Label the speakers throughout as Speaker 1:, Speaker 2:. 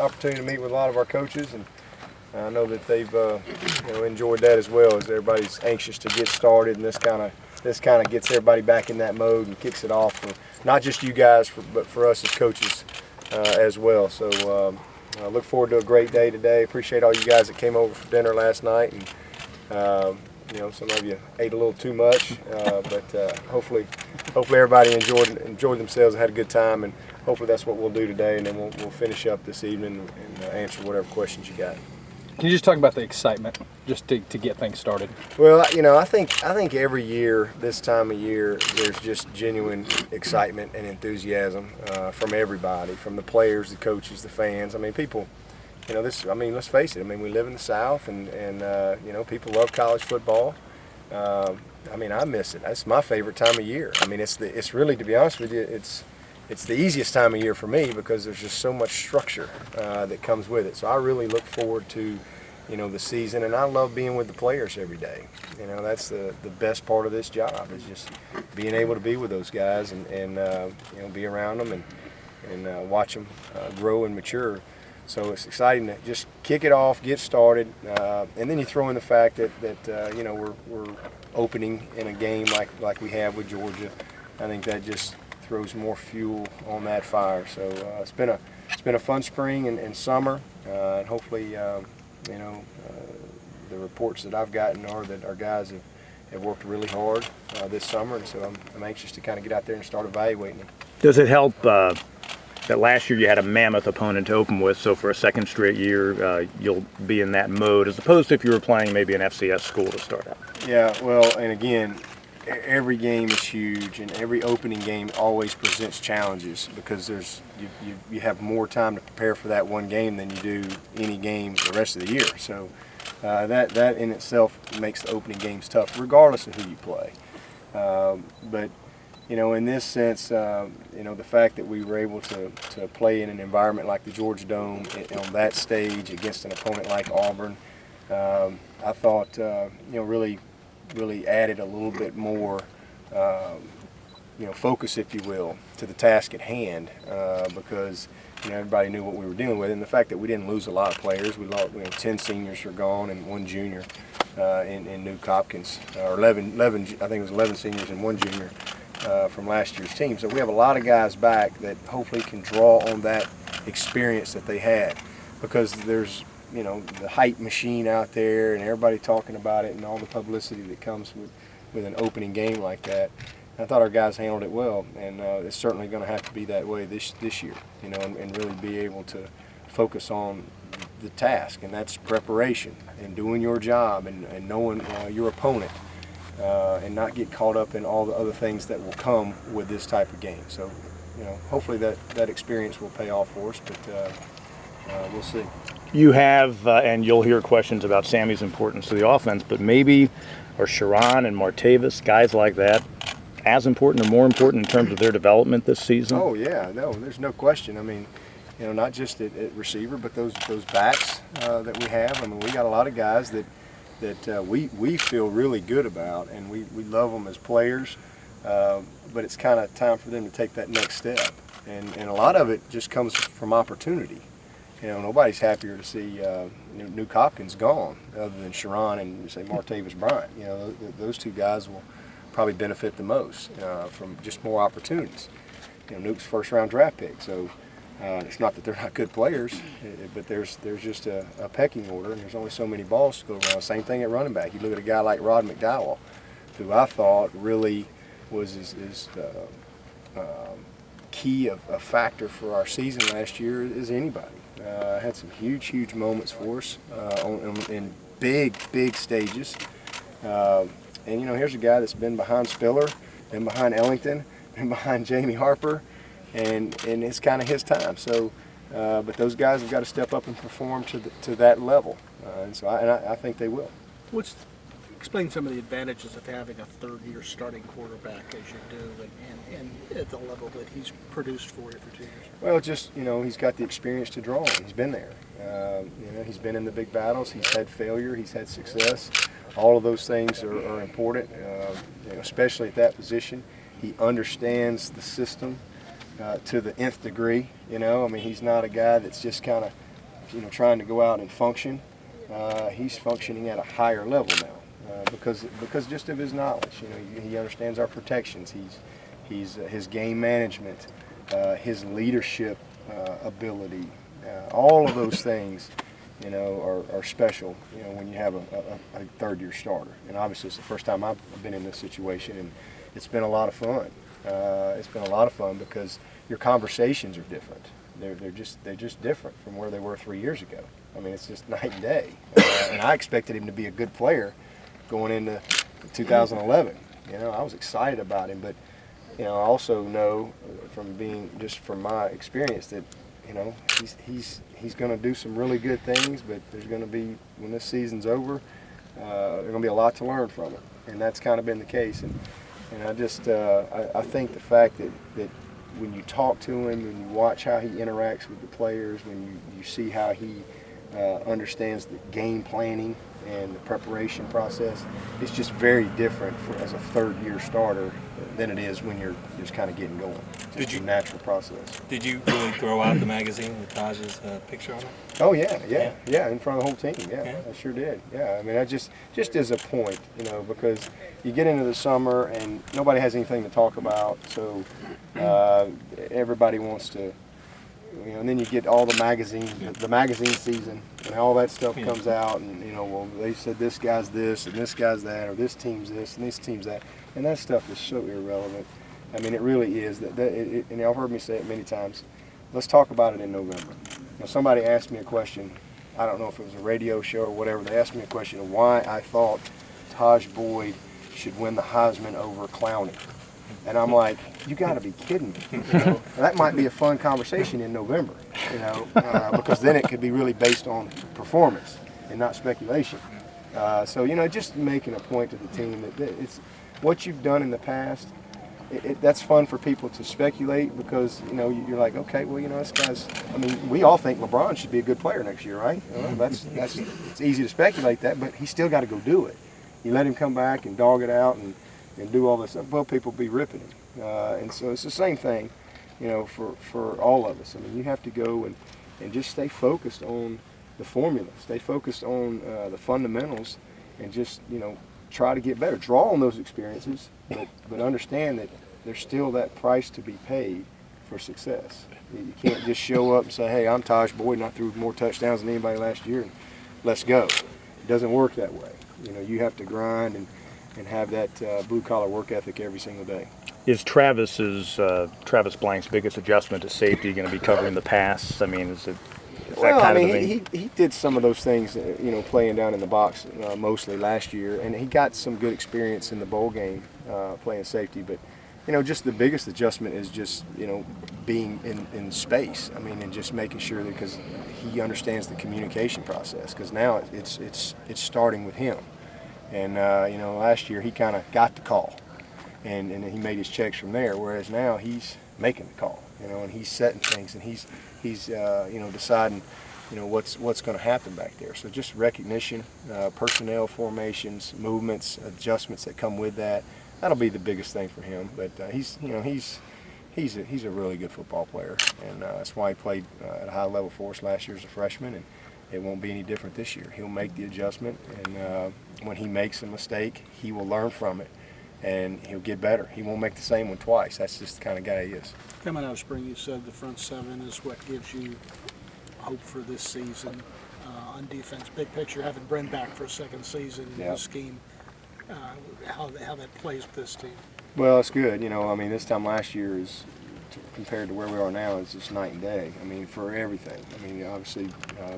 Speaker 1: Opportunity to meet with a lot of our coaches, and I know that they've enjoyed that as well, as everybody's anxious to get started, and this kind of gets everybody back in that mode and kicks it off for not just you guys, but for us as coaches as well. So I look forward to a great day today. Appreciate all you guys that came over for dinner last night, and some of you ate a little too much, but hopefully everybody enjoyed themselves and had a good time, and hopefully that's what we'll do today, and then we'll finish up this evening and answer whatever questions you got.
Speaker 2: Can you just talk about the excitement, just to get things started?
Speaker 1: Well, I think every year, this time of year, there's just genuine excitement and enthusiasm from everybody, from the players, the coaches, the fans. I mean, people, let's face it. I mean, we live in the South, and people love college football. I miss it. That's my favorite time of year. I mean, it's really, to be honest with you, it's the easiest time of year for me because there's just so much structure that comes with it. So I really look forward to, the season, and I love being with the players every day. That's the best part of this job, is just being able to be with those guys and be around them and watch them grow and mature. So it's exciting to just kick it off, get started, and then you throw in the fact that we're opening in a game like we have with Georgia. I think that just throws more fuel on that fire. So it's been a fun spring and summer, and hopefully the reports that I've gotten are that our guys have worked really hard this summer, and so I'm anxious to kind of get out there and start evaluating them.
Speaker 3: Does it help that last year you had a mammoth opponent to open with, so for a second straight year you'll be in that mode, as opposed to if you were playing maybe an FCS school to start out?
Speaker 1: Yeah, well, and again, every game is huge, and every opening game always presents challenges because you have more time to prepare for that one game than you do any game the rest of the year. So that in itself makes the opening games tough, regardless of who you play. But in this sense, the fact that we were able to play in an environment like the Georgia Dome on that stage against an opponent like Auburn, I thought really added a little bit more, focus, if you will, to the task at hand, because everybody knew what we were dealing with, and the fact that we didn't lose a lot of players. We lost 10 seniors are gone and one junior in Nuke Hopkins, or 11. I think it was 11 seniors and one junior from last year's team. So we have a lot of guys back that hopefully can draw on that experience that they had, because there's the hype machine out there and everybody talking about it and all the publicity that comes with an opening game like that. I thought our guys handled it well, and it's certainly going to have to be that way this year, and really be able to focus on the task, and that's preparation and doing your job and knowing your opponent, and not get caught up in all the other things that will come with this type of game. So, hopefully that experience will pay off for us, but we'll see.
Speaker 3: You have, and you'll hear questions about Sammy's importance to the offense, but maybe, or Sharon and Martavis, guys like that, as important or more important in terms of their development this season?
Speaker 1: Oh yeah, no, there's no question. I mean, not just at receiver, but those backs that we have. I mean, we got a lot of guys that we feel really good about, and we love them as players, but it's kind of time for them to take that next step, and a lot of it just comes from opportunity. Nobody's happier to see Nuke Hopkins gone, other than Sharon and, say, Martavis Bryant. Those two guys will probably benefit the most from just more opportunities. Nuke's first-round draft pick, so it's not that they're not good players, but there's just a pecking order, and there's only so many balls to go around. Same thing at running back. You look at a guy like Rod McDowell, who I thought really was his key of a factor for our season last year as anybody. Had some huge moments for us in big stages. And here's a guy that's been behind Spiller, been behind Ellington, been behind Jamie Harper, and it's kind of his time. So, but those guys have got to step up and perform to that level, and so I think they will.
Speaker 4: Explain some of the advantages of having a third-year starting quarterback as you do, and at the level that he's produced for you for 2 years.
Speaker 1: Well, just he's got the experience to draw on. He's been there. He's been in the big battles. He's had failure. He's had success. All of those things are important, especially at that position. He understands the system to the nth degree. He's not a guy that's just kind of trying to go out and function, he's functioning at a higher level now because just of his knowledge. He understands our protections. He's his game management, his leadership ability, all of those things. Are special, when you have a third-year starter. And obviously it's the first time I've been in this situation, and it's been a lot of fun. It's been a lot of fun because your conversations are different. They're just different from where they were 3 years ago. I mean, it's just night and day. And I expected him to be a good player going into 2011. I was excited about him, but I also know from my experience that he's going to do some really good things, but there's going to be, when this season's over, there's going to be a lot to learn from it, and that's kind of been the case. And I think the fact that when you talk to him, when you watch how he interacts with the players, when you see how he understands the game planning and the preparation process, it's just very different as a third-year starter than it is when you're just kind of getting going. It's just a natural process.
Speaker 5: Did you really throw out the magazine with Taj's picture on it?
Speaker 1: Oh yeah, in front of the whole team. Yeah, I sure did. Yeah, I mean, I just as a point, because you get into the summer and nobody has anything to talk about, so everybody wants to. And then you get all the magazine season, and all that stuff comes out, and well, they said this guy's this and this guy's that, or this team's this and this team's that, and that stuff is so irrelevant. I mean, it really is. And y'all heard me say it many times. Let's talk about it in November. Somebody asked me a question. I don't know if it was a radio show or whatever. They asked me a question of why I thought Taj Boyd should win the Heisman over Clowney. And I'm like, you got to be kidding me. That might be a fun conversation in November, because then it could be really based on performance and not speculation. So, just making a point to the team that it's what you've done in the past. That's fun for people to speculate because, you're like, okay, well, this guy's, I mean, we all think LeBron should be a good player next year, right? It's easy to speculate that, but he's still got to go do it. You let him come back and dog it out and do all this stuff, well, people be ripping him. And so it's the same thing, for all of us. I mean, you have to go and just stay focused on the formula, stay focused on the fundamentals, and just, try to get better. Draw on those experiences, but understand that there's still that price to be paid for success. You can't just show up and say, hey, I'm Taj Boyd and I threw more touchdowns than anybody last year, and let's go. It doesn't work that way. You have to grind and have that blue-collar work ethic every single day.
Speaker 3: Is Travis Blank's biggest adjustment to safety going to be covering the pass? I mean, is
Speaker 1: well, I mean, he did some of those things, playing down in the box mostly last year, and he got some good experience in the bowl game playing safety. But, just the biggest adjustment is just, being in space. I mean, and just making sure that, because he understands the communication process, because now it's starting with him. And, last year he kind of got the call, and he made his checks from there, whereas now he's making the call, and he's setting things, and he's deciding, what's going to happen back there. So just recognition, personnel formations, movements, adjustments that come with that. That'll be the biggest thing for him. But he's a really good football player, and that's why he played at a high level for us last year as a freshman, and it won't be any different this year. He'll make the adjustment, and when he makes a mistake, he will learn from it, and he'll get better. He won't make the same one twice. That's just the kind of guy he is.
Speaker 4: Coming out of spring, you said the front seven is what gives you hope for this season on defense. Big picture, having Brent back for a second season in the scheme, how that plays with this team.
Speaker 1: Well, it's good. I mean, this time last year is, compared to where we are now, is just night and day. I mean, for everything. I mean, obviously,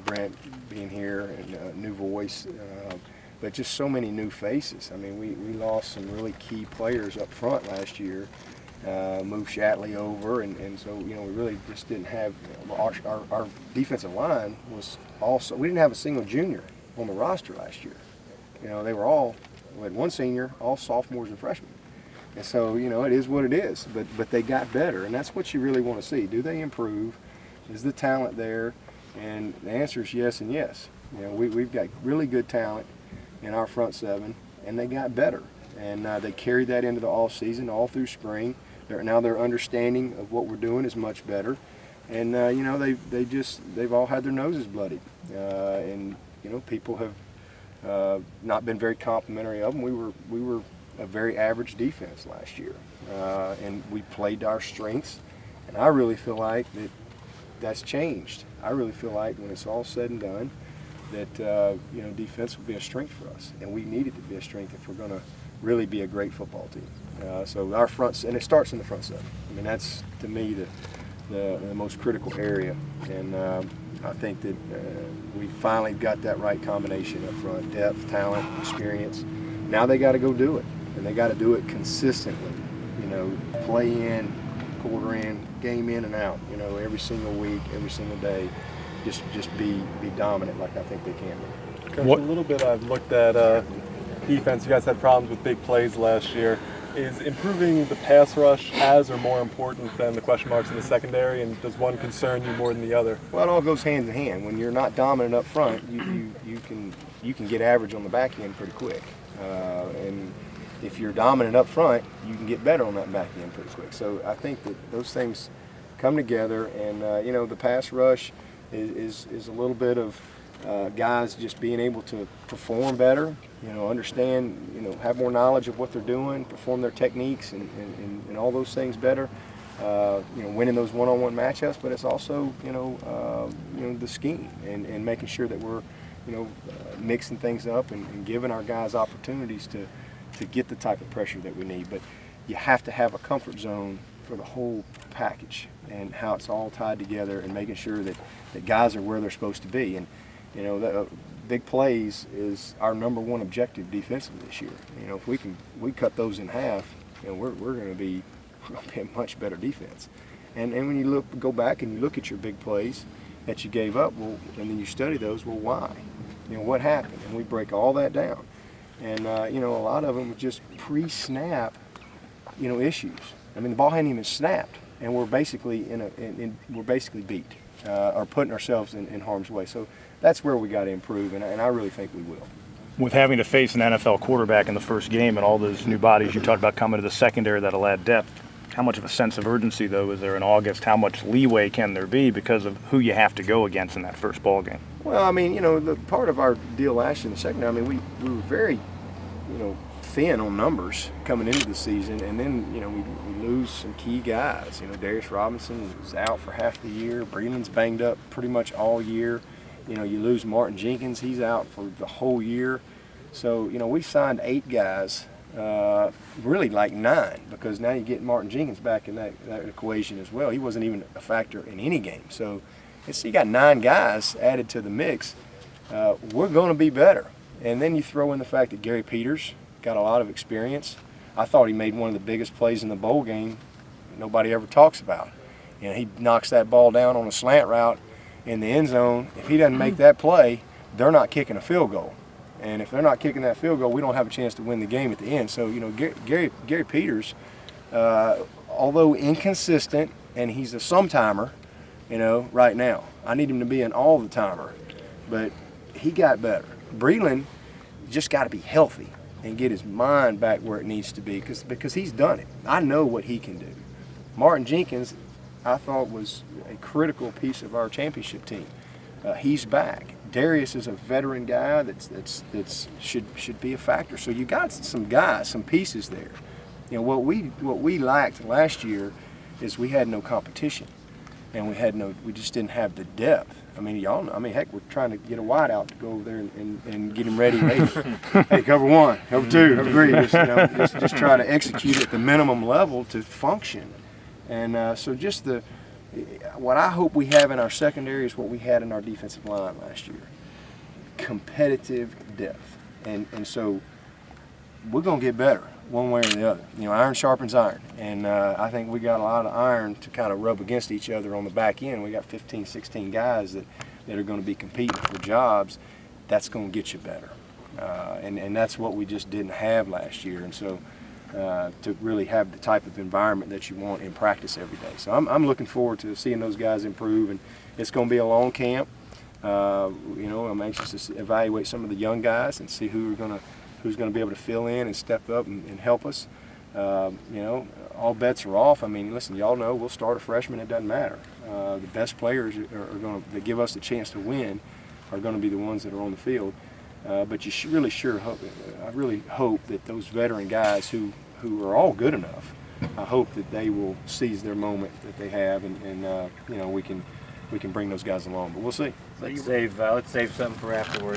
Speaker 1: Brent being here and a new voice, but just so many new faces. I mean, we lost some really key players up front last year. Moved Shatley over, and so we really just didn't have our defensive line was also. We didn't have a single junior on the roster last year. They were all, we had one senior, all sophomores and freshmen. And so, it is what it is, but they got better, and that's what you really want to see. Do they improve? Is the talent there? And the answer is yes and yes. We've got really good talent in our front seven, and they got better. And they carried that into the off season, all through spring. Their understanding of what we're doing is much better. And they've all had their noses bloodied, and people have not been very complimentary of them. We were a very average defense last year, and we played to our strengths. And I really feel like that's changed. I really feel like when it's all said and done, that defense will be a strength for us, and we need it to be a strength if we're going to really be a great football team. So our front, and it starts in the front seven. I mean, that's to me the most critical area, and I think that we finally got that right combination up front: depth, talent, experience. Now they got to go do it, and they got to do it consistently. Play in, quarter in, game in and out. Every single week, every single day, just be dominant like I think they can be.
Speaker 6: Coach, a little bit I've looked at defense. You guys had problems with big plays last year. Is improving the pass rush as or more important than the question marks in the secondary, and does one concern you more than the other?
Speaker 1: Well, it all goes hand in hand. When you're not dominant up front, you can get average on the back end pretty quick, and if you're dominant up front, you can get better on that back end pretty quick. So I think that those things come together, and the pass rush is a little bit of guys just being able to perform better, understand, have more knowledge of what they're doing, perform their techniques and all those things better, winning those one-on-one matchups, but it's also, the scheme and making sure that we're, mixing things up and giving our guys opportunities to get the type of pressure that we need. But you have to have a comfort zone for the whole package and how it's all tied together and making sure that guys are where they're supposed to be. And big plays is our number one objective defensively this year. If we cut those in half, we're going to be a much better defense. And when you go back and you look at your big plays that you gave up, and then you study those, why? What happened? And we break all that down. And a lot of them were just pre-snap, issues. I mean, the ball hadn't even snapped, and we're basically we're basically beat or putting ourselves in harm's way. So that's where we got to improve, and I really think we will.
Speaker 3: With having to face an NFL quarterback in the first game and all those new bodies you talked about coming to the secondary that'll add depth, how much of a sense of urgency, though, is there in August? How much leeway can there be because of who you have to go against in that first ball game?
Speaker 1: Well, I mean, the part of our deal last year in the secondary, I mean, we were very, thin on numbers coming into the season, and then, we lose some key guys. Darius Robinson was out for half the year. Breeland's banged up pretty much all year. You lose Martin Jenkins, he's out for the whole year. So, we signed 8 guys, really like 9, because now you get Martin Jenkins back in that equation as well. He wasn't even a factor in any game. So you got 9 guys added to the mix. We're going to be better. And then you throw in the fact that Gary Peters got a lot of experience. I thought he made one of the biggest plays in the bowl game nobody ever talks about. He knocks that ball down on a slant route in the end zone. If he doesn't make that play, they're not kicking a field goal. And if they're not kicking that field goal, we don't have a chance to win the game at the end. So, Gary Peters, although inconsistent, and he's a sometimer, right now. I need him to be an all-the-timer. But he got better. Breeland just got to be healthy and get his mind back where it needs to be because he's done it. I know what he can do. Martin Jenkins, I thought, was a critical piece of our championship team. He's back. Darius is a veteran guy that should be a factor. So you got some guys, some pieces there. What we lacked last year is we had no competition, and we just didn't have the depth. I mean, heck, we're trying to get a wide out to go over there and get him ready. Hey, cover 1, cover 2, cover 3. Just try to execute at the minimum level to function. And so what I hope we have in our secondary is what we had in our defensive line last year. Competitive depth. And so we're going to get better one way or the other. Iron sharpens iron. And I think we got a lot of iron to kind of rub against each other on the back end. We got 15, 16 guys that are going to be competing for jobs. That's going to get you better. And that's what we just didn't have last year. And so to really have the type of environment that you want in practice every day. So I'm looking forward to seeing those guys improve, and it's going to be a long camp. I'm anxious to evaluate some of the young guys and see who's going to be able to fill in and step up and help us. you know, all bets are off. I mean, listen, y'all know we'll start a freshman. It doesn't matter. The best players are going to that give us the chance to win are going to be the ones that are on the field. But you really hope. I really hope that those veteran guys who are all good enough, I hope that they will seize their moment that they have, and you know, we can bring those guys along. But we'll see.
Speaker 7: Let's save something for afterwards.